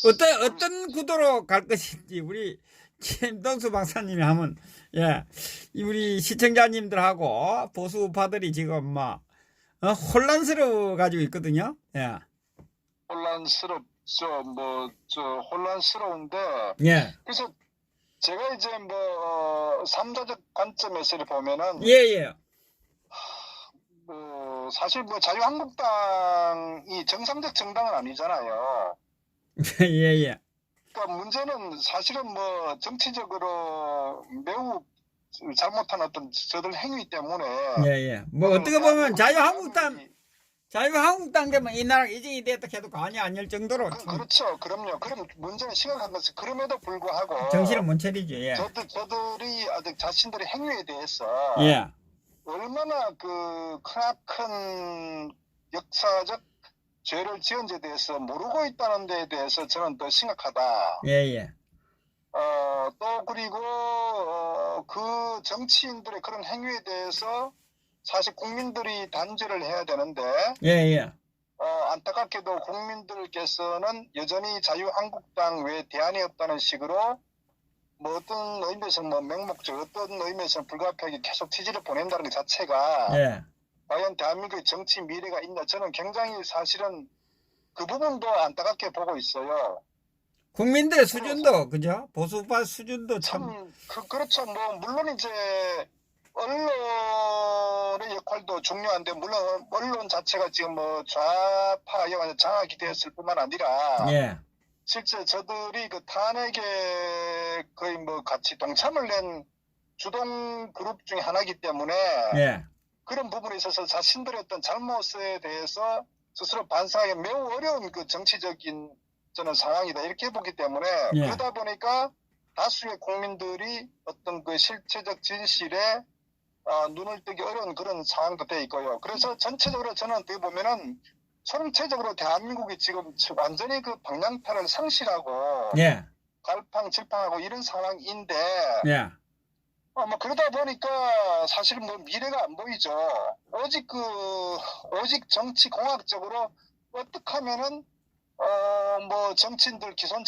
어떤 구도로 갈 것인지 우리 김동수 박사님이 하면, 예, 우리 시청자님들하고 보수 우파들이 지금 혼란스러워 가지고 있거든요. 예. 혼란스럽죠. 혼란스러운데, 예. 그래서 제가 이제 삼자적 관점에서 보면은, 예, 예. 사실 자유한국당이 정상적 정당은 아니잖아요. 예, 예. 그러니까 문제는 사실은 정치적으로 매우 잘못한 어떤 저들 행위 때문에. 예, 예. 어떻게 보면 자유한국당 되면 이 나라 이정이 됐다 해도 과언이 아닐 정도로 그렇죠. 그럼요. 그럼 문제는 심각한 것은 그럼에도 불구하고 정신을 못 차리죠. 예. 저들이 아직 자신들의 행위에 대해서 예. 얼마나 크나큰 역사적 죄를 지은 데 대해서 모르고 있다는 데에 대해서 저는 더 심각하다. 예, 예. 또 그리고 그 정치인들의 그런 행위에 대해서 사실 국민들이 단죄를 해야 되는데, 예, 예. 안타깝게도 국민들께서는 여전히 자유한국당 외에 대안이 없다는 식으로 어떤 의미에서는 맹목적, 어떤 의미에서는 불가피하게 계속 지지를 보낸다는 것 자체가 예. 과연 대한민국의 정치 미래가 있나, 저는 굉장히 사실은 그 부분도 안타깝게 보고 있어요. 국민들의 수준도, 그죠? 보수파 수준도 참. 그렇죠. 물론 이제 언론의 역할도 중요한데, 물론 언론 자체가 지금 좌파 장악이 되었을 뿐만 아니라, 예. 실제 저들이 그 탄핵에 거의 같이 동참을 낸 주동 그룹 중에 하나이기 때문에, 예. 그런 부분에 있어서 자신들의 어떤 잘못에 대해서 스스로 반성하기 매우 어려운 그 정치적인 저는 상황이다, 이렇게 보기 때문에. 예. 그러다 보니까 다수의 국민들이 어떤 그 실체적 진실에 눈을 뜨기 어려운 그런 상황도 돼 있고요. 그래서 전체적으로 저는 어떻게 보면은 총체적으로 대한민국이 지금 완전히 그 방향타를 상실하고, 예. 갈팡질팡하고 이런 상황인데, 예. 그러다 보니까 사실 미래가 안 보이죠. 오직 정치 공학적으로 어떻게 하면은 정치인들, 기성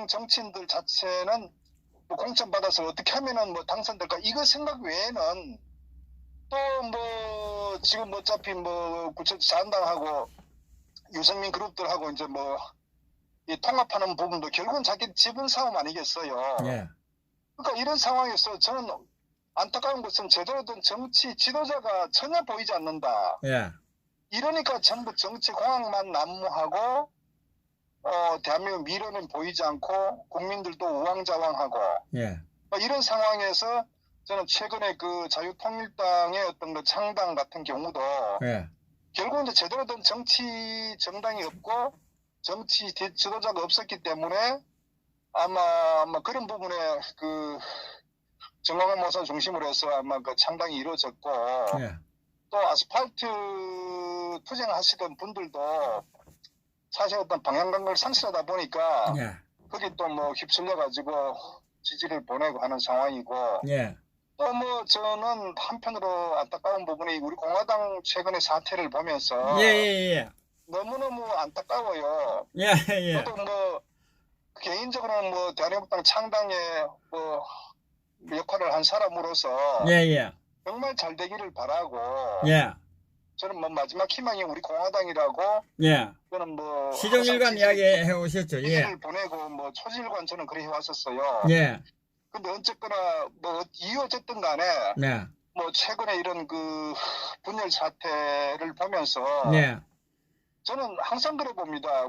정치인들 자체는 공천받아서 어떻게 하면은 당선될까, 이거 생각 외에는 또 지금 어차피 자한당하고 유승민 그룹들하고 이제 이 통합하는 부분도 결국은 자기 지분 싸움 아니겠어요. 예. 그러니까 이런 상황에서 저는 안타까운 것은 제대로 된 정치 지도자가 전혀 보이지 않는다. 예. 이러니까 전부 정치 공학만 난무하고, 대한민국 미래는 보이지 않고 국민들도 우왕좌왕하고, 예. 이런 상황에서 저는 최근에 그 자유통일당의 어떤 그 창당 같은 경우도 예. 결국은 이제 제대로 된 정치 정당이 없고 정치 지도자가 없었기 때문에 아마 그런 부분에 그 정광훈 목사 중심으로 해서 아마 그 창당이 이루어졌고, 예. 또 아스팔트 투쟁하시던 분들도 사실 어떤 방향감을 상실하다 보니까 예. 거기 또 휩쓸려 가지고 지지를 보내고 하는 상황이고, 예. 또 저는 한편으로 안타까운 부분이 우리 공화당 최근의 사태를 보면서 예. 예. 너무너무 안타까워요. 예. 예. 저도 개인적으로 대한민국당 창당에 역할을 한 사람으로서 예. 예. 정말 잘 되기를 바라고, 예. 저는 마지막 희망이 우리 공화당이라고, 예. 저는 시종일관 이야기 해 오셨죠. 예. 지지를 보내고 초질관 저는 그렇게 해왔었어요. 예. 근데 어쨌거나 이유 어쨌든 간에 네. 최근에 이런 그 분열 사태를 보면서 예. 저는 항상 그래 봅니다.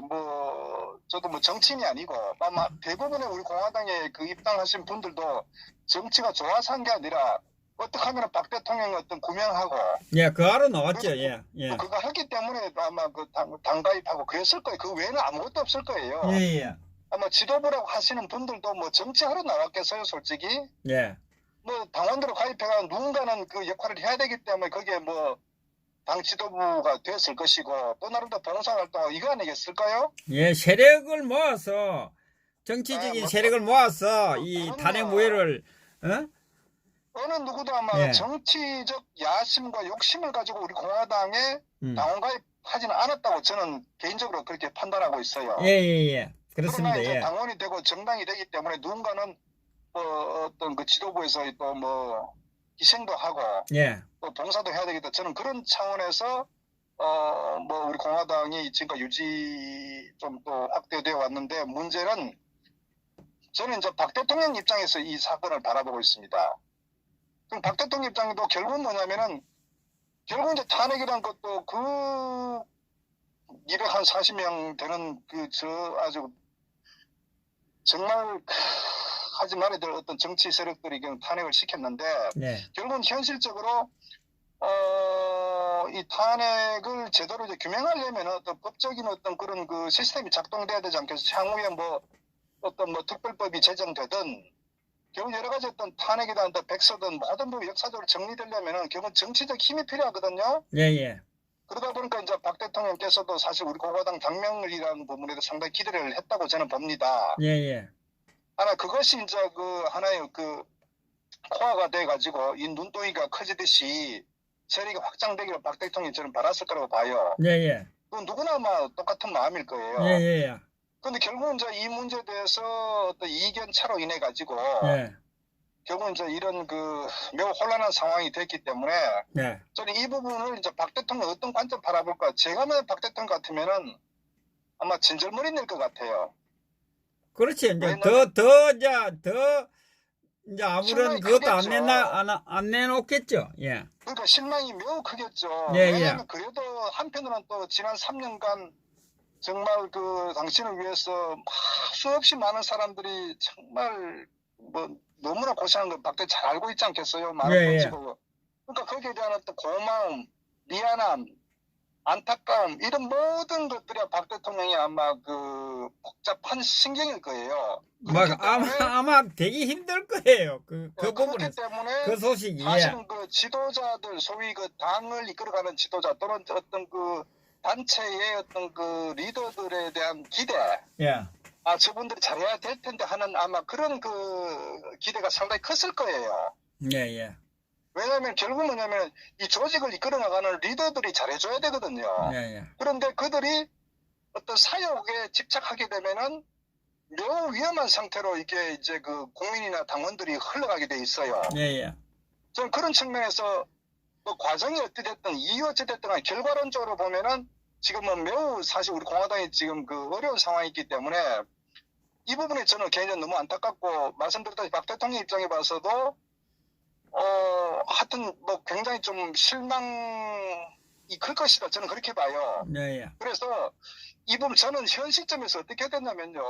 저도 정치인이 아니고 아마 대부분의 우리 공화당에 그 입당하신 분들도 정치가 좋아서 한 게 아니라 어떻게 하면 박 대통령의 어떤 구명하고, 예, 그 하러 나왔죠. 예. 예. 그거 했기 때문에 아마 당 가입하고 그랬을 거예요. 그 외에는 아무것도 없을 거예요. 예. 예. 아마 지도부라고 하시는 분들도 정치하러 나왔겠어요, 솔직히. 예. 당원으로 가입해가 누군가는 그 역할을 해야 되기 때문에 그게 당 지도부가 됐을 것이고, 또 나름대로 봉사활동 이거 아니겠을까요? 예, 세력을 모아서 정치적인 세력을 모아서 이 탄핵 무효를 어느 누구도 아마 예. 정치적 야심과 욕심을 가지고 우리 공화당에 당원 가입하지는 않았다고 저는 개인적으로 그렇게 판단하고 있어요. 예. 그렇습니다. 그러나 이제 예. 당원이 되고 정당이 되기 때문에 누군가는 어떤 그 지도부에서 또 뭐 희생도 하고 예. 또 봉사도 해야 되겠다. 저는 그런 차원에서 뭐 우리 공화당이 지금까지 유지 좀 또 확대되어 왔는데 문제는 저는 이제 박 대통령 입장에서 이 사건을 바라보고 있습니다. 그럼 박 대통령 입장도 결국은 뭐냐면은 결국 이제 탄핵이란 것도 그 240명 되는 그 아주 정말 하지 말아야 될 어떤 정치 세력들이 그냥 탄핵을 시켰는데 네. 결국은 현실적으로 이 탄핵을 제대로 이제 규명하려면 어떤 법적인 어떤 그런 그 시스템이 작동돼야 되지 않겠어요? 향후에 뭐 어떤 뭐 특별법이 제정되든 결국 여러 가지 어떤 탄핵이든 백서든 모든 부분 역사적으로 정리되려면은 결국 정치적 힘이 필요하거든요. 예, 예. 그러다 보니까 이제 박 대통령께서도 사실 우리 공화당 당명이라는 부분에도 상당히 기대를 했다고 저는 봅니다. 예, 예. 하나 그것이 이제 그 하나의 그 코어가 돼가지고 이 눈덩이가 커지듯이 세력이 확장되기를 박 대통령이 저는 바랐을 거라고 봐요. 예, 예. 그건 누구나 아마 똑같은 마음일 거예요. 예, 예. 그런데 결국은 이제 이 문제에 대해서 어떤 이견 차로 인해 가지고 예. 결국은 이제 이런 그 매우 혼란한 상황이 됐기 때문에 예. 저는 이 부분을 이제 박 대통령 어떤 관점 바라볼까? 제가 만약 박 대통령 같으면은 아마 진절머리 낼 것 같아요. 그렇지. 이제 왜냐면- 더 이제 아무런 실망이 그것도 안 크겠죠. 안 내놓겠죠. 예. 그러니까 실망이 매우 크겠죠. 예, 예. 왜냐하면 그래도 한편으로는 또 지난 3년간 정말 그 당신을 위해서 막 수없이 많은 사람들이 정말 뭐 너무나 고생한 걸 박대 잘 알고 있지 않겠어요? 많은 예, 예. 번지고. 그러니까 거기에 대한 어떤 고마움, 미안함, 안타까움 이런 모든 것들이 박 대통령이 아마 그 복잡한 신경일 거예요. 막 그렇기 때문에 아마 되게 힘들 거예요. 그 그렇기 부분에 때문에 그 소식이. 예. 사실은 그 지도자들 소위 그 당을 이끌어가는 지도자 또는 어떤 그 단체의 어떤 그 리더들에 대한 기대, 예. 저분들이 잘해야 될 텐데 하는 아마 그런 그 기대가 상당히 컸을 거예요. 예, 예. 왜냐하면 결국 뭐냐면 이 조직을 이끌어 나가는 리더들이 잘해줘야 되거든요. 예, 예. 그런데 그들이 어떤 사욕에 집착하게 되면은 매우 위험한 상태로 이게 이제 그 국민이나 당원들이 흘러가게 돼 있어요. 예, 예. 저는 그런 측면에서 뭐 과정이 어찌됐든 이유 어찌됐든 간에 결과론적으로 보면은 지금은 매우 사실 우리 공화당이 지금 그 어려운 상황이 있기 때문에 이 부분에 저는 개인적으로 너무 안타깝고 말씀드렸다시피 박 대통령 입장에 봐서도 하여튼 뭐 굉장히 좀 실망이 클 것이다. 저는 그렇게 봐요. 예, 예. 그래서 이 부분 저는 현 시점에서 어떻게 됐냐면요.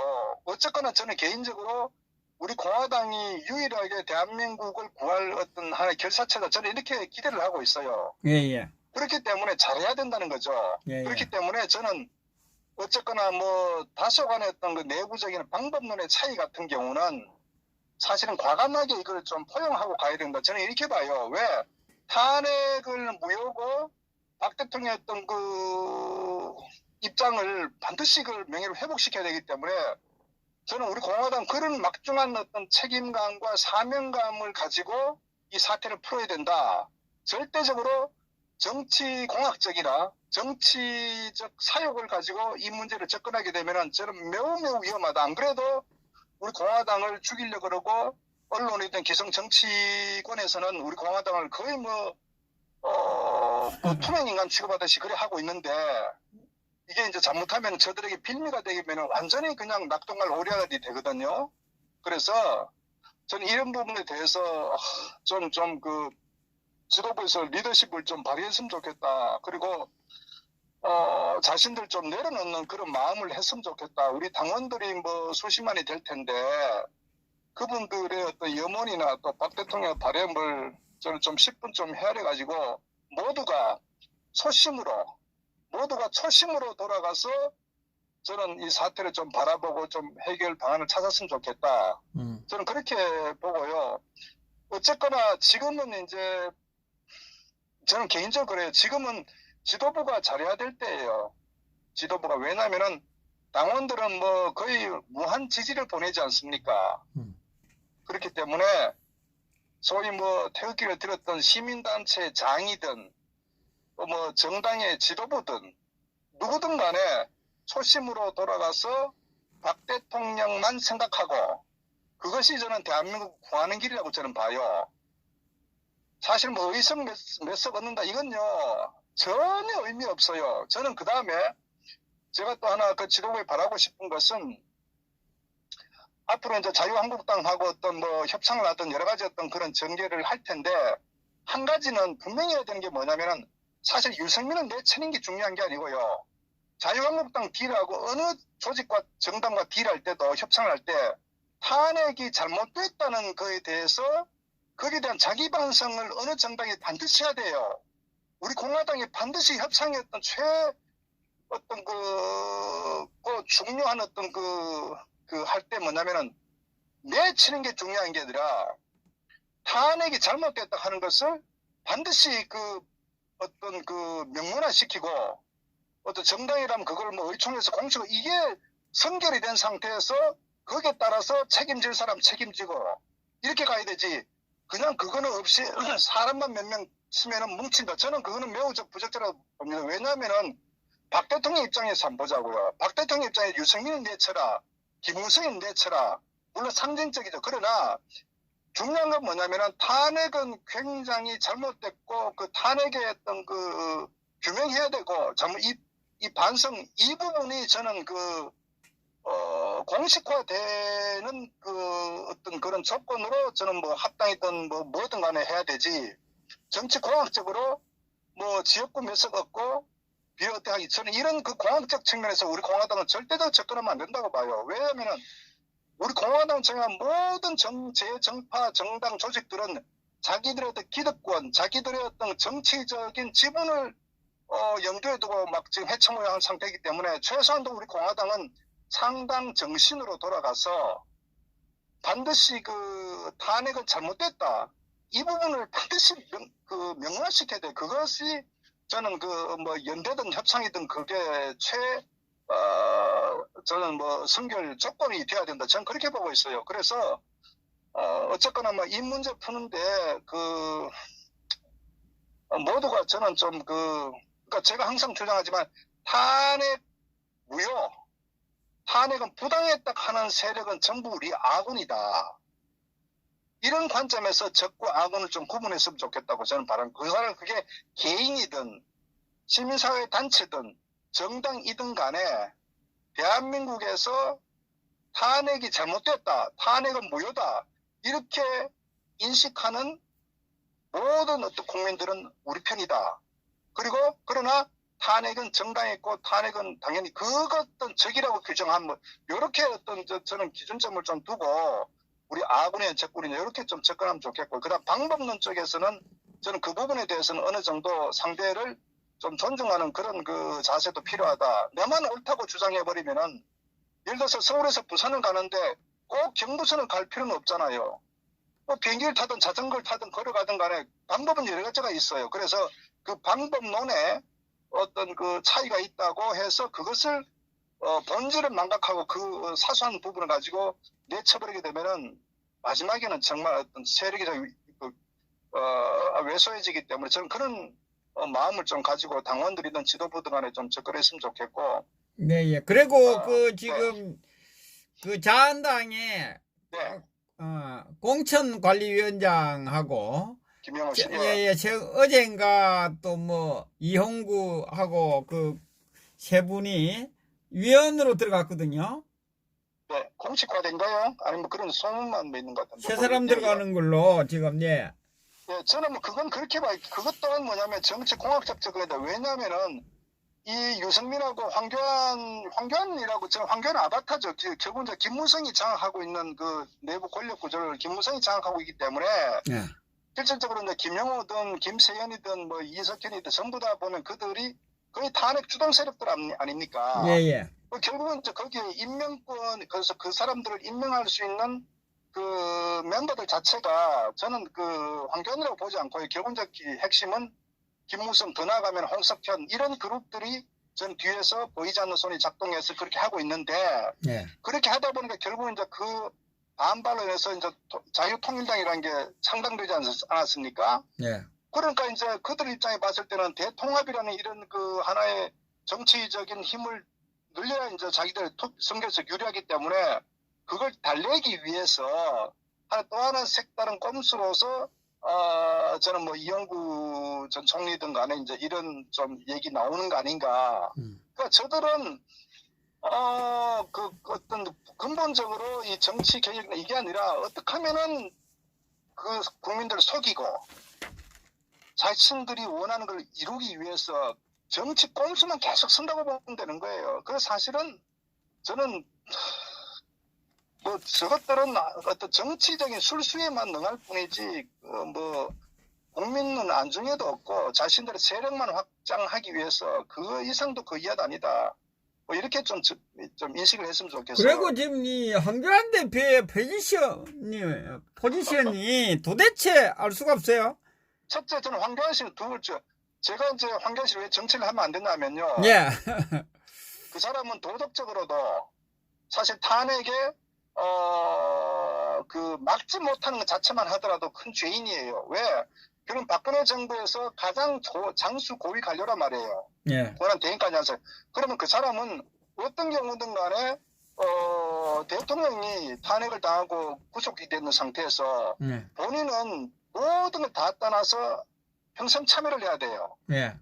어쨌거나 저는 개인적으로 우리 공화당이 유일하게 대한민국을 구할 어떤 하나의 결사체다. 저는 이렇게 기대를 하고 있어요. 예, 예. 그렇기 때문에 잘해야 된다는 거죠. 예, 예. 그렇기 때문에 저는 어쨌거나 뭐 다소간의 어떤 그 내부적인 방법론의 차이 같은 경우는 사실은 과감하게 이걸 좀 포용하고 가야 된다. 저는 이렇게 봐요. 왜? 탄핵을 무효고 박 대통령의 어떤 그 입장을 반드시 그 명예를 회복시켜야 되기 때문에 저는 우리 공화당 그런 막중한 어떤 책임감과 사명감을 가지고 이 사태를 풀어야 된다. 절대적으로 정치공학적이나 정치적 사욕을 가지고 이 문제를 접근하게 되면은 저는 매우 위험하다. 안 그래도 우리 공화당을 죽이려고 그러고 언론이든 기성 정치권에서는 우리 공화당을 거의 뭐 투명인간 취급하듯이 그래 하고 있는데 이게 이제 잘못하면 저들에게 빌미가 되면 완전히 그냥 낙동갈 오리알이 되거든요. 그래서 저는 이런 부분에 대해서 좀 그 지도부에서 리더십을 좀 발휘했으면 좋겠다. 그리고 자신들 좀 내려놓는 그런 마음을 했으면 좋겠다. 우리 당원들이 뭐 수십만이 될 텐데 그분들의 어떤 염원이나 또 박 대통령의 바램을 저는 좀 10분 좀 헤아려 가지고 모두가 초심으로 돌아가서 저는 이 사태를 좀 바라보고 좀 해결 방안을 찾았으면 좋겠다. 저는 그렇게 보고요. 어쨌거나 지금은 이제 저는 개인적으로 그래요. 지금은 지도부가 잘해야 될 때예요. 지도부가. 왜냐면은 당원들은 뭐 거의 무한 지지를 보내지 않습니까? 그렇기 때문에 소위 뭐 태극기를 들었던 시민단체 장이든 또 뭐 정당의 지도부든 누구든 간에 초심으로 돌아가서 박 대통령만 생각하고 그것이 저는 대한민국 구하는 길이라고 저는 봐요. 사실 뭐 의석 몇 석 얻는다 이건요 전혀 의미 없어요. 저는 그 다음에 제가 또 하나 그 지도부에 바라고 싶은 것은 앞으로 이제 자유한국당하고 어떤 뭐 협상을 하든 여러 가지 어떤 그런 전개를 할 텐데 한 가지는 분명히 해야 되는 게 뭐냐면은 사실 유승민은 내치는 게 중요한 게 아니고요. 자유한국당 딜하고 어느 조직과 정당과 딜할 때도 협상을 할 때 탄핵이 잘못됐다는 거에 대해서 거기에 대한 자기 반성을 어느 정당이 반드시 해야 돼요. 우리 공화당이 반드시 협상했던 어떤 그 중요한 어떤 할 때 뭐냐면은 내치는 게 중요한 게 아니라 탄핵이 잘못됐다 하는 것을 반드시 어떤 명문화시키고 어떤 정당이라면 그걸 뭐 의총에서 공식으로 이게 선결이 된 상태에서 거기에 따라서 책임질 사람 책임지고 이렇게 가야 되지. 그냥 그거는 없이 사람만 몇 명 치면은 뭉친다. 저는 그거는 매우 부적절하다고 봅니다. 왜냐하면은 박 대통령 입장에서 한번 보자고요. 박 대통령 입장에 유승민은 내쳐라. 김무성은 내쳐라. 물론 상징적이죠. 그러나 중요한 건 뭐냐면은 탄핵은 굉장히 잘못됐고 그 탄핵의 어떤 규명해야 되고 이 반성 이 부분이 저는 공식화되는 어떤 그런 조건으로 저는 뭐 합당이든 뭐 뭐든 간에 해야 되지. 정치공학적으로 뭐 지역구 몇 석 얻고 비어대하기 저는 이런 공학적 측면에서 우리 공화당은 절대로 접근하면 안 된다고 봐요. 왜냐하면은 우리 공화당 정한 모든 정파 정당 조직들은 자기들의 어떤 기득권, 자기들의 어떤 정치적인 지분을 염두에 두고 막 지금 해쳐모여한 상태이기 때문에 최소한도 우리 공화당은 상당 정신으로 돌아가서 반드시 탄핵은 잘못됐다. 이 부분을 반드시 명문화시켜야 돼. 그것이 저는 연대든 협상이든 그게 저는 뭐 선결 조건이 돼야 된다. 저는 그렇게 보고 있어요. 그래서 어쨌거나 뭐 이 문제 푸는데 모두가 저는 좀 그러니까 제가 항상 주장하지만 탄핵 무효, 탄핵은 부당했다 하는 세력은 전부 우리 아군이다. 이런 관점에서 적과 아군을 좀 구분했으면 좋겠다고 저는 바랍니다. 그게 개인이든 시민사회 단체든 정당이든 간에 대한민국에서 탄핵이 잘못됐다. 탄핵은 무효다. 이렇게 인식하는 모든 어떤 국민들은 우리 편이다. 그리고 그러나 탄핵은 정당했고 탄핵은 당연히 그것은 적이라고 규정한 이렇게 어떤 저는 기준점을 좀 두고 우리 아군의 적군이냐 이렇게 좀 접근하면 좋겠고 그다음 방법론 쪽에서는 저는 그 부분에 대해서는 어느 정도 상대를 좀 존중하는 그런 자세도 필요하다. 내만 옳다고 주장해버리면은 예를 들어서 서울에서 부산을 가는데 꼭 경부선을 갈 필요는 없잖아요. 뭐 비행기를 타든 자전거를 타든 걸어가든 간에 방법은 여러 가지가 있어요. 그래서 그 방법론에 어떤 차이가 있다고 해서 그것을 본질을 망각하고 그 사소한 부분을 가지고 내쳐버리게 되면은 마지막에는 정말 어떤 세력이 왜소해지기 때문에 저는 그런 마음을 좀 가지고 당원들이든 지도부들 간에 좀 접근했으면 좋겠고. 네, 예. 그리고 지금 자한당의 네. 공천관리위원장하고 김영호 씨. 예, 어젠가 또 뭐 이홍구하고 세 분이 위원으로 들어갔거든요. 네, 공식화된가요? 아니면 그런 소문만 있는 것 같은데. 세 사람 들어가는 걸로 지금 예. 네, 저는 뭐 그건 그렇게 봐요. 그것 또한 뭐냐면 정치 공학적 접근이다. 왜냐면은 이 유승민하고 황교안이라고 저는 황교안 아바타죠. 결국 이제 김무성이 장악하고 있는 내부 권력 구조를 김무성이 장악하고 있기 때문에 예. 실질적으로 이제 김영호든 김세현이든 뭐 이석현이든 전부 다 보면 그들이 거의 탄핵 주동 세력들 아닙니까? 예. 결국은 이제 거기에 임명권, 그래서 그 사람들을 임명할 수 있는 멤버들 자체가 저는 황교안이라고 보지 않고요. 결국 이제 핵심은 김무성 더 나아가면 홍석현 이런 그룹들이 전 뒤에서 보이지 않는 손이 작동해서 그렇게 하고 있는데 예. 그렇게 하다 보니까 결국은 이제 반발로 인해서 이제 자유통일당이라는 게 창당되지 않았습니까? 예. 그러니까 이제 그들 입장에 봤을 때는 대통합이라는 이런 하나의 정치적인 힘을 늘려야 이제 자기들 선거에서 유리하기 때문에 그걸 달래기 위해서 또 하나 색다른 꼼수로서 저는 뭐 이영구 전 총리든 간에 이제 이런 좀 얘기 나오는 거 아닌가. 그러니까 저들은 그 어떤 근본적으로 이 정치 개혁 이게 아니라 어떻게 하면은 그 국민들을 속이고 자신들이 원하는 걸 이루기 위해서 정치 꼼수만 계속 쓴다고 보면 되는 거예요. 그래서 사실은 저는 뭐 저것들은 어떤 정치적인 술수에만 능할 뿐이지 뭐 국민은 안중에도 없고 자신들의 세력만 확장하기 위해서 그 이상도 그 이하도 아니다. 뭐 이렇게 좀 인식을 했으면 좋겠어요. 그리고 지금 이 황교안 대표의 포지션이 도대체 알 수가 없어요. 첫째, 저는 황교안 씨는 두 번째, 제가 이제 황교안 씨를 왜 정치를 하면 안 된다면요. 예. 그 사람은 도덕적으로도 사실 탄핵에 그 막지 못하는 것 자체만 하더라도 큰 죄인이에요. 왜? 그럼 박근혜 정부에서 가장 장수 고위 관료란 말이에요. 예. 권한 대행까지 하세요. 그러면 그 사람은 어떤 경우든 간에 대통령이 탄핵을 당하고 구속이 되는 상태에서 예. 본인은 모든 걸 다 떠나서 평생 참여를 해야 돼요. 예.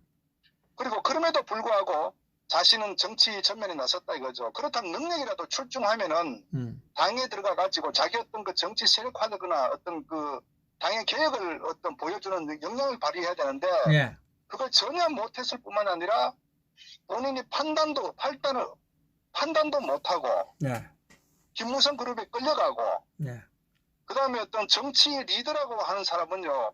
그리고 그럼에도 불구하고 자신은 정치 전면에 나섰다 이거죠. 그렇다면 능력이라도 출중하면은 당에 들어가 가지고 자기 어떤 그 정치 세력화되거나 어떤 그 당의 개혁을 어떤 보여주는 역량을 발휘해야 되는데 예. 그걸 전혀 못했을 뿐만 아니라 본인이 판단도 못하고 예. 김무성 그룹에 끌려가고 예. 그 다음에 어떤 정치 리더라고 하는 사람은요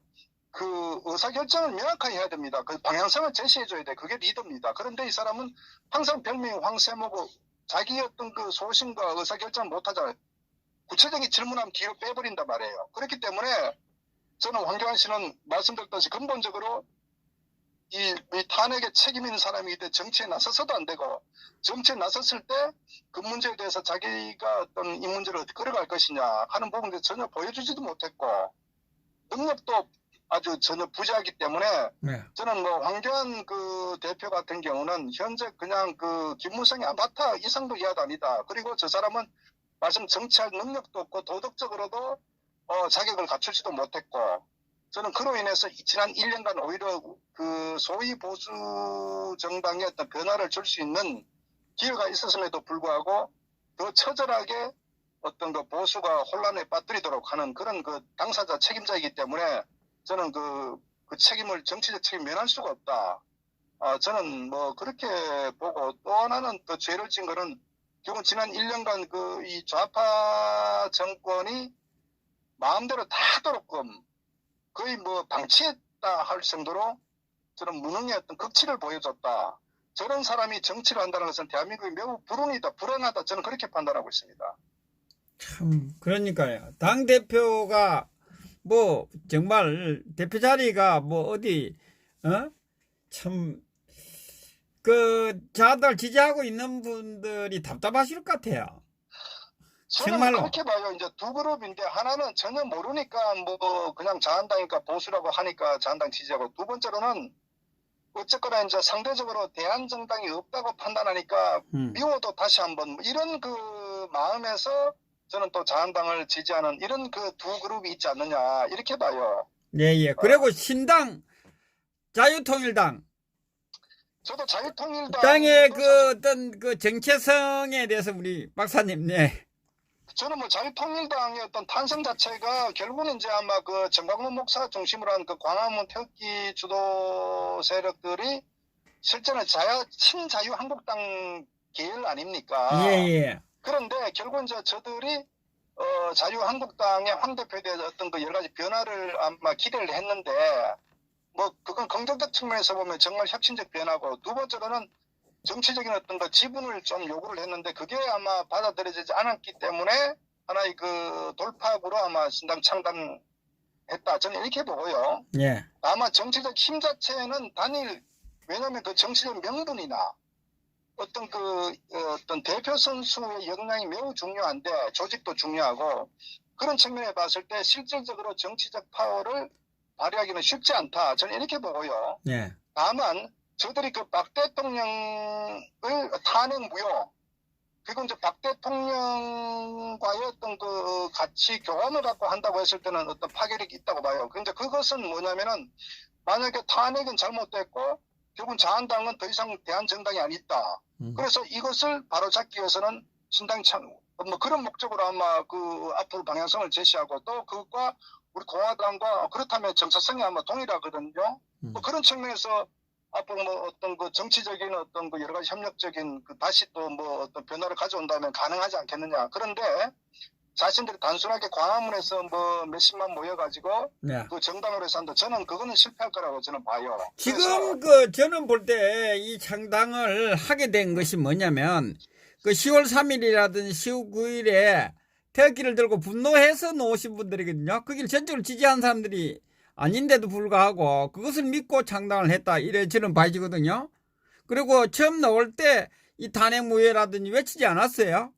그 의사결정을 명확하게 해야 됩니다. 그 방향성을 제시해줘야 돼. 그게 리더입니다. 그런데 이 사람은 항상 별명이 황세모고 자기 어떤 그 소신과 의사결정을 못하잖아요. 구체적인 질문하면 뒤로 빼버린단 말이에요. 그렇기 때문에 저는 황교안 씨는 말씀드렸듯이 근본적으로 이 탄핵에 책임 있는 사람이기 때문에 정치에 나서서도 안 되고 정치에 나섰을 때 그 문제에 대해서 자기가 어떤 이 문제를 어떻게 끌어갈 것이냐 하는 부분에 전혀 보여주지도 못했고 능력도 아주 전혀 부재하기 때문에 네. 저는 뭐 황교안 그 대표 같은 경우는 현재 그냥 그 김무성의 아바타 이상도 이하도 아니다. 그리고 저 사람은 말씀 정치할 능력도 없고 도덕적으로도 자격을 갖추지도 못했고 저는 그로 인해서 지난 1년간 오히려 그 소위 보수 정당의 어떤 변화를 줄 수 있는 기회가 있었음에도 불구하고 더 처절하게 어떤 그 보수가 혼란에 빠뜨리도록 하는 그런 그 당사자 책임자이기 때문에 저는 그 책임을 정치적 책임 면할 수가 없다. 저는 뭐 그렇게 보고 또 하나는 더 죄를 진 거는 결국 지난 1년간 그 이 좌파 정권이 마음대로 다 하도록끔 거의 뭐 방치했다 할 정도로 저는 무능의 어떤 극치를 보여줬다. 저런 사람이 정치를 한다는 것은 대한민국이 매우 불행하다. 저는 그렇게 판단하고 있습니다. 참 그러니까요. 당 대표가 뭐 정말 대표 자리가 뭐 어디 참 그 자들 지지하고 있는 분들이 답답하실 것 같아요. 저는 정말로. 그렇게 봐요. 이제 두 그룹인데 하나는 전혀 모르니까 뭐 그냥 자한당이니까 보수라고 하니까 자한당 지지하고 두 번째로는 어쨌거나 이제 상대적으로 대한정당이 없다고 판단하니까 미워도 다시 한번 뭐 이런 그 마음에서 저는 또 자한당을 지지하는 이런 그 두 그룹이 있지 않느냐 이렇게 봐요. 예. 그리고 신당, 자유통일당, 저도 자유통일당 당의 그 어떤 그 정체성에 대해서 우리 박사님, 네. 저는 뭐 자유통일당의 어떤 탄생 자체가 결국은 이제 아마 그 정광훈 목사 중심으로 한 그 광화문 태극기 주도 세력들이 실제는 친자유한국당 계열 아닙니까? 예. 그런데 결국 이제 저들이 자유한국당의 황 대표에 대해서 어떤 그 여러 가지 변화를 아마 기대를 했는데 뭐 그건 긍정적 측면에서 보면 정말 혁신적 변화고 두 번째로는 정치적인 어떤 그 지분을 좀 요구를 했는데 그게 아마 받아들여지지 않았기 때문에 하나의 그 돌파구로 아마 신당 창단했다. 저는 이렇게 보고요. 예. 아마 정치적 힘 자체는 왜냐하면 그 정치적 명분이나 어떤 어떤 대표 선수의 역량이 매우 중요한데 조직도 중요하고 그런 측면에 봤을 때 실질적으로 정치적 파워를 발휘하기는 쉽지 않다. 저는 이렇게 보고요. 예. 다만 저들이 그 박 대통령을 탄핵 무효 그리고 이제 박 대통령과의 어떤 그 가치 교환을 갖고 한다고 했을 때는 어떤 파괴력이 있다고 봐요. 근데 그것은 뭐냐면은 만약에 탄핵은 잘못됐고 결국은 자한당은 더 이상 대한정당이 아니다. 그래서 이것을 바로잡기 위해서는 신당 뭐 그런 목적으로 아마 그 앞으로 방향성을 제시하고 또 그것과 우리 공화당과 그렇다면 정체성이 아마 동일하거든요. 뭐 그런 측면에서 앞으로 뭐 어떤 그 정치적인 어떤 그 여러 가지 협력적인 그 다시 또 뭐 어떤 변화를 가져온다면 가능하지 않겠느냐. 그런데 자신들이 단순하게 광화문에서 뭐 몇십만 모여가지고 네. 그 정당으로 해서 한다. 저는 그거는 실패할 거라고 저는 봐요. 지금 그 저는 볼 때 이 창당을 하게 된 것이 뭐냐면 그 10월 3일이라든 10월 9일에 태극기를 들고 분노해서 놓으신 분들이거든요. 거기를 전적으로 지지한 사람들이 아닌데도 불구하고 그것을 믿고 창당을 했다. 이래 저는 봐지거든요. 그리고 처음 나올 때 이 탄핵무효라든지 외치지 않았어요.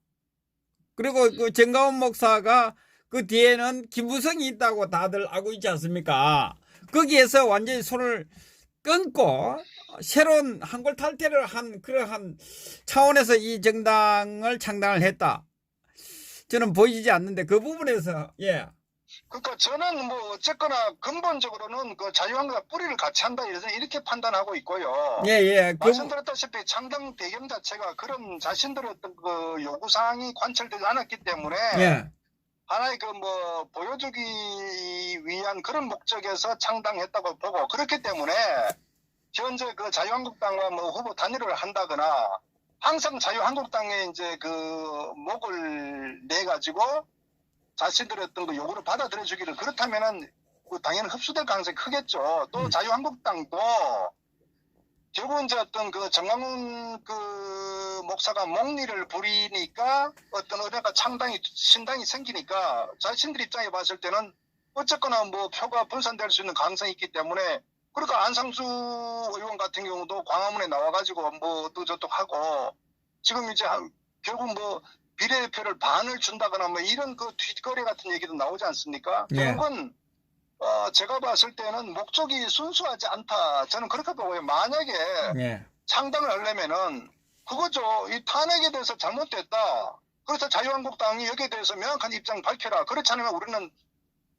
그리고 그 정가원 목사가 그 뒤에는 김무성이 있다고 다들 알고 있지 않습니까? 거기에서 완전히 손을 끊고 새로운 한골 탈퇴를 한 그러한 차원에서 이 정당을 창당을 했다. 저는 보이지 않는데 그 부분에서 예. 그러니까 저는 뭐 어쨌거나 근본적으로는 그 자유한국당 뿌리를 같이 한다 이렇게 판단하고 있고요. 예. 말씀드렸다시피 창당 배경 자체가 그런 자신들의 어떤 그 요구사항이 관철되지 않았기 때문에 예. 하나의 그 뭐 보여주기 위한 그런 목적에서 창당했다고 보고 그렇기 때문에 현재 그 자유한국당과 뭐 후보 단일을 한다거나 항상 자유한국당에 이제 그 목을 내 가지고 자신들의 어떤 그 요구를 받아들여 주기를 그렇다면은 그 당연히 흡수될 가능성이 크겠죠. 또 자유한국당도 결국 이제 어떤 그 정광훈 그 목사가 목리를 부리니까 어떤 의뢰가 신당이 생기니까 자신들 입장에 봤을 때는 어쨌거나 뭐 표가 분산될 수 있는 가능성이 있기 때문에 그러니까 안상수 의원 같은 경우도 광화문에 나와가지고 뭐 어떠저떠 하고 지금 이제 결국 뭐 비례표를 반을 준다거나 뭐 이런 그 뒷거래 같은 얘기도 나오지 않습니까? 예. 결국은 제가 봤을 때는 목적이 순수하지 않다. 저는 그렇게 보고요. 만약에 예. 창당을 하려면은 그거죠. 이 탄핵에 대해서 잘못됐다. 그래서 자유한국당이 여기에 대해서 명확한 입장 밝혀라. 그렇지 않으면 우리는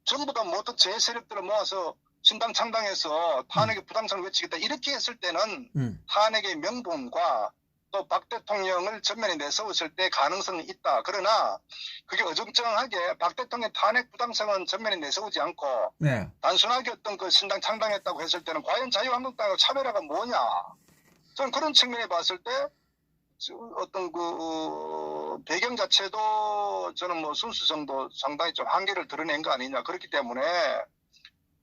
전부 다 모든 제 세력들을 모아서 신당 창당해서 탄핵의 부당성을 외치겠다. 이렇게 했을 때는 탄핵의 명분과 또 박 대통령을 전면에 내세웠을 때 가능성이 있다. 그러나 그게 어정쩡하게 박 대통령의 탄핵 부당성은 전면에 내세우지 않고 네. 단순하게 어떤 그 신당 창당했다고 했을 때는 과연 자유한국당하고 차별화가 뭐냐. 저는 그런 측면에 봤을 때 어떤 그 배경 자체도 저는 뭐 순수성도 상당히 좀 한계를 드러낸 거 아니냐. 그렇기 때문에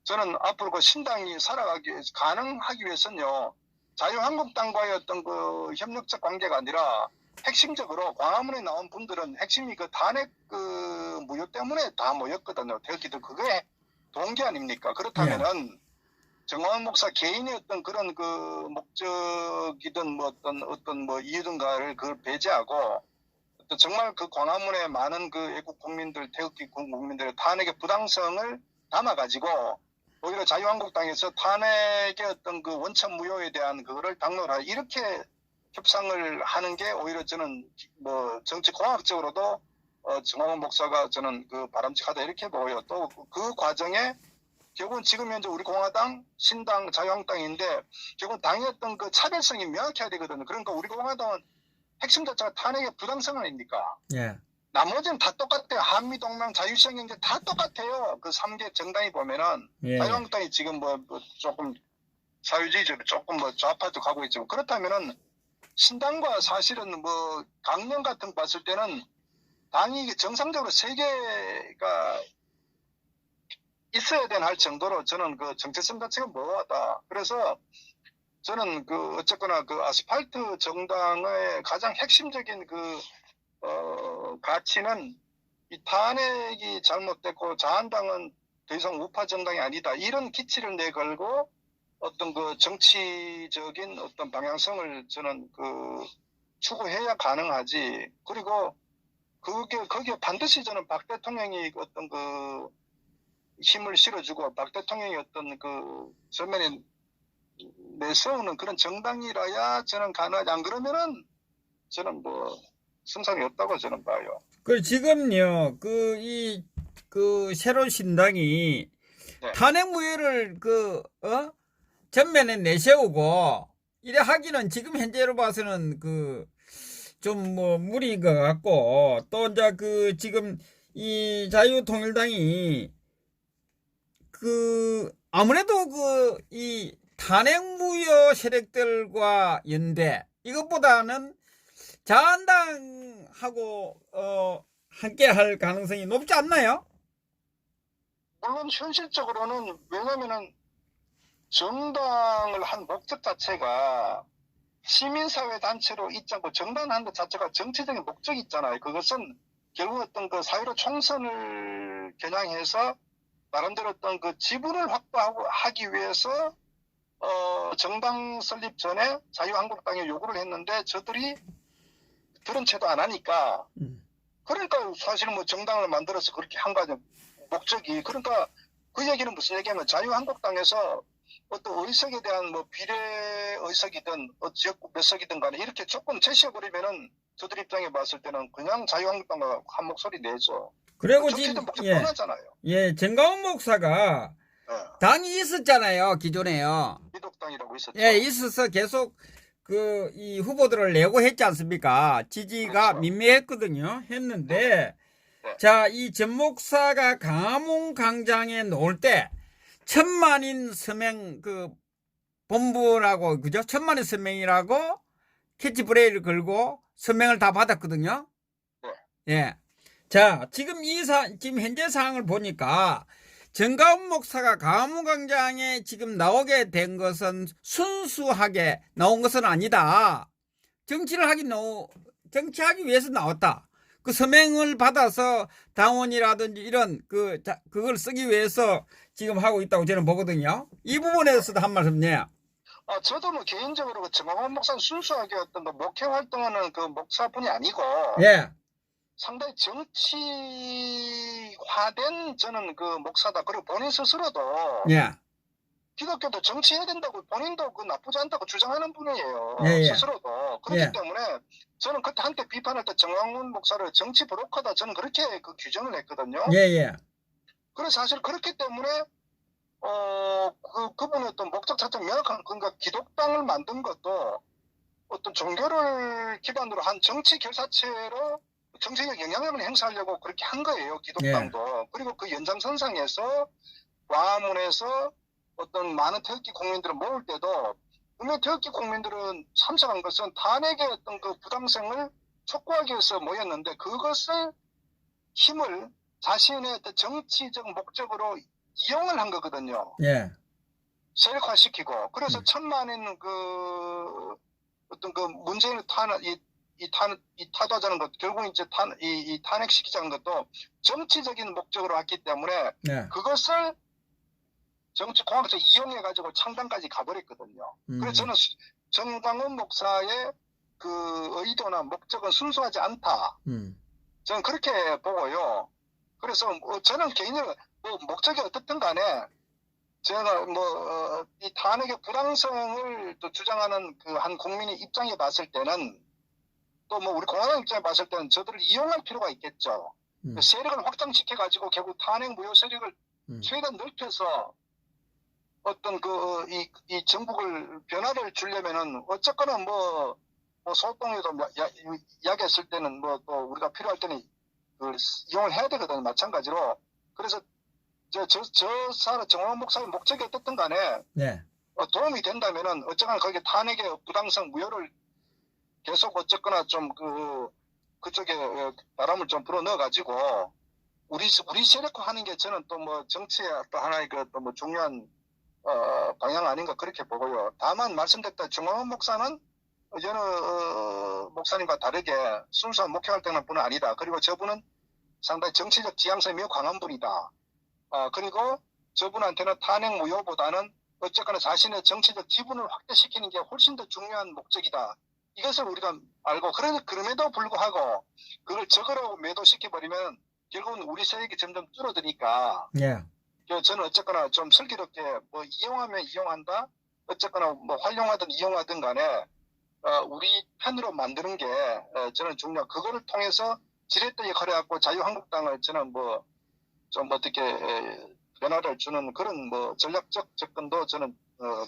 저는 앞으로 그 신당이 살아가기 위해서 가능하기 위해서는요. 자유한국당과의 어떤 그 협력적 관계가 아니라 핵심적으로 광화문에 나온 분들은 핵심이 그 탄핵 그 무효 때문에 다 모였거든요. 태극기들 그게 동기 아닙니까? 그렇다면은 정광훈 목사 개인의 어떤 그런 그 목적이든 뭐 어떤 뭐 이유든가를 그걸 배제하고 정말 그 광화문에 많은 그 애국 국민들, 태극기 국민들의 탄핵의 부당성을 담아가지고 오히려 자유한국당에서 탄핵의 어떤 그 원천 무효에 대한 그거를 당론하라 이렇게 협상을 하는 게 오히려 저는 뭐 정치 공학적으로도 정광훈 목사가 저는 그 바람직하다 이렇게 보여요. 또 그 과정에 결국은 지금 현재 우리 공화당, 신당, 자유한국당인데 결국은 당의 어떤 그 차별성이 명확해야 되거든요. 그러니까 우리 공화당은 핵심 자체가 탄핵의 부당성 아닙니까? 예. 나머지는 다 똑같아요. 한미동맹, 자유시장경제 다 똑같아요. 그 3개 정당이 보면은 예. 자유한국당이 지금 뭐 조금 사회주의적으로 조금 뭐 좌파도 가고 있지만 그렇다면은 신당과 사실은 뭐 강령 같은 거 봤을 때는 당이 정상적으로 세 개가 있어야 되는 할 정도로 저는 그 정체성 자체가 모호하다. 그래서 저는 그 어쨌거나 그 아스팔트 정당의 가장 핵심적인 그 가치는 이 탄핵이 잘못됐고 자한당은 더 이상 우파 정당이 아니다. 이런 기치를 내걸고 어떤 그 정치적인 어떤 방향성을 저는 그 추구해야 가능하지. 그리고 거기에 반드시 저는 박 대통령이 어떤 그 힘을 실어주고 박 대통령이 어떤 그 전면에 내세우는 그런 정당이라야 저는 가능하지. 안 그러면은 저는 뭐 승산이 없다고 저는 봐요. 그 지금요 그 새로운 신당이 네. 탄핵 무효를 전면에 내세우고 이래 하기는 지금 현재로 봐서는 좀 뭐 무리인 것 같고, 또 이제 지금 이 자유통일당이 아무래도 이 탄핵 무효 세력들과 연대, 이것보다는 자한당하고 함께 할 가능성이 높지 않나요? 물론 현실적으로는, 왜냐면은 정당을 한 목적 자체가 시민사회 단체로 있지 않고 정당한 것 자체가 정치적인 목적이 있잖아요. 그것은 결국 어떤 사회로 총선을 겨냥해서 나름대로 어떤 지분을 확보하고 하기 위해서 정당 설립 전에 자유한국당에 요구를 했는데 저들이 그런 채도 안 하니까, 그러니까 사실 뭐 정당을 만들어서 그렇게 한 거 아니에요. 목적이. 그러니까 그 얘기는 무슨 얘기냐면, 자유한국당에서 어떤 의석에 대한 뭐 비례 의석이든 지역구 몇 석이든 간에 이렇게 조금 제시해버리면은 저들 입장에 봤을 때는 그냥 자유한국당과 한 목소리 내죠. 그리고 정치적 지금 목적 뻔하잖아요. 정가운 목사가 당이 있었잖아요, 기존에요. 미독당이라고 있었죠. 예, 있어서 계속 이 후보들을 내고 했지 않습니까? 지지가 그렇죠. 민매했거든요. 했는데, 네. 자, 이 전 목사가 강화문 광장에 놓을 때 1,000만인 서명 본부라고, 그죠? 1,000만인 서명이라고 캐치프레이를 걸고 서명을 다 받았거든요. 네. 예. 자, 지금 지금 현재 상황을 보니까 정가운 목사가 강화문 광장에 지금 나오게 된 것은 순수하게 나온 것은 아니다. 정치하기 위해서 나왔다. 그 서명을 받아서 당원이라든지 이런 그걸 쓰기 위해서 지금 하고 있다고 저는 보거든요. 이 부분에 대해서도 한 말씀 내요. 저도 뭐 개인적으로 정광훈 목사는 순수하게 어떤 목회 활동하는 목사뿐이 아니고, 예. 상당히 정치화된 저는 목사다. 그리고 본인 스스로도 예. 기독교도 정치해야 된다고 본인도 나쁘지 않다고 주장하는 분이에요. 예. 스스로도. 그렇기 예. 때문에 저는 그때 한때 비판할 때 정광훈 목사를 정치 브로커다, 저는 그렇게 규정을 했거든요. 예. 그래서 사실 그렇기 때문에 그분의 어떤 목적 자체가 명확한, 그러니까 기독당을 만든 것도 어떤 종교를 기반으로 한 정치 결사체로 정치적 영향력을 행사하려고 그렇게 한 거예요, 기독당도. 그리고 그 연장선상에서 광화문에서 어떤 많은 태극기 국민들을 모을 때도 분명 태극기 국민들은 참석한 것은 탄핵의 어떤 부당성을 촉구하기 위해서 모였는데, 그것을 힘을 자신의 어떤 정치적 목적으로 이용을 한 거거든요. 예. 세력화시키고. 그래서 1,000만인 어떤 문재인을 타도하자는 것, 결국 이제 탄핵시키자는 것도 정치적인 목적으로 왔기 때문에, 그것을 정치공학적 이용해가지고 창당까지 가버렸거든요. 그래서 저는 정광훈 목사의 의도나 목적은 순수하지 않다. 저는 그렇게 보고요. 그래서 저는 개인적으로 목적이 어떻든 간에 제가 이 탄핵의 부당성을 또 주장하는 한 국민의 입장에 봤을 때는, 또 우리 공화당 입장에 봤을 때는 저들을 이용할 필요가 있겠죠. 세력을 확장시켜가지고 결국 탄핵 무효 세력을 최대한 넓혀서 어떤 이 정국을 변화를 주려면은 어쨌거나 소통에도 이야기했을 때는 또 우리가 필요할 때는 이용을 해야 되거든요. 마찬가지로. 그래서 정광훈 목사의 목적이 어떻든 간에 도움이 된다면은 어쨌거나 거기에 탄핵의 부당성 무효를 계속 어쨌거나 좀 그쪽에 바람을 좀 불어 넣어가지고 우리 세력화하는 게 저는 또 정치의 또 하나의 또 중요한 방향 아닌가 그렇게 보고요. 다만 말씀드렸다 정광훈 목사는 여느 목사님과 다르게 순수한 목회 활동하는 분은 아니다. 그리고 저분은 상당히 정치적 지향성이 매우 강한 분이다. 그리고 저분한테는 탄핵 무효보다는 어쨌거나 자신의 정치적 지분을 확대시키는 게 훨씬 더 중요한 목적이다. 이것을 우리가 알고, 그럼에도 불구하고 그걸 적으로 매도시켜버리면 결국은 우리 세력이 점점 줄어드니까, 저는 어쨌거나 좀 슬기롭게 이용하면 이용한다, 어쨌거나 활용하든 이용하든 간에 우리 편으로 만드는 게 저는 중요. 그거를 통해서 지렛대 역할을 갖고 자유한국당을 저는 뭐 좀 어떻게 변화를 주는 그런 뭐 전략적 접근도 저는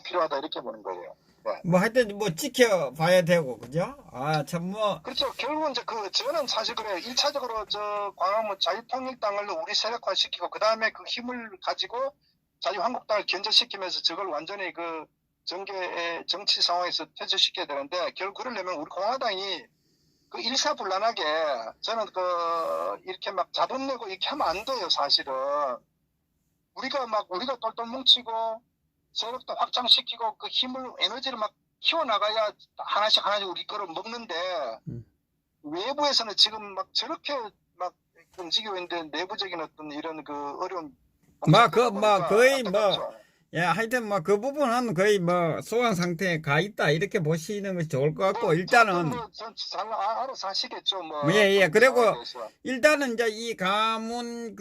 필요하다 이렇게 보는 거예요. 네. 뭐 하여튼 뭐 지켜봐야 되고 그죠? 아 참 뭐 그렇죠. 결국은 이제 저는 사실 그래요. 1차적으로 저 광화문 자유통일당을 우리 세력화시키고 그 다음에 그 힘을 가지고 자유한국당을 견제시키면서 저걸 완전히 그 정계의 정치 상황에서 퇴출시켜야 되는데 결국 그러려면 우리 공화당이 그 일사불란하게 저는 이렇게 막 잡음내고 이렇게 하면 안 돼요. 사실은 우리가 똘똘 뭉치고 세력도 확장시키고 그 힘을 에너지를 막 키워나가야 하나씩 우리 거를 먹는데 외부에서는 지금 막 저렇게 막 움직이고 있는데 내부적인 어떤 이런 그 어려운 거의 하여튼 뭐 그 부분은 거의 뭐 소강 상태에 가 있다 이렇게 보시는 것이 좋을 것 같고 일단은 잘 알아서 하시겠죠 뭐. 예. 그리고 상황에서. 일단은 이제 이 가문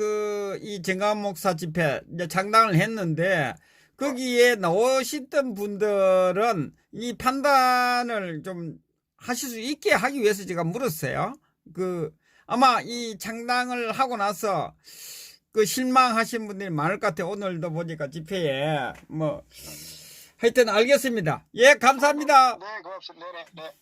이 정가은 목사 집회 이제 창당을 했는데 거기에 나오셨던 분들은 이 판단을 좀 하실 수 있게 하기 위해서 제가 물었어요. 아마 이 창당을 하고 나서 실망하신 분들이 많을 것 같아요. 오늘도 보니까 집회에 하여튼 알겠습니다. 예, 감사합니다. 네, 고맙습니다. 네.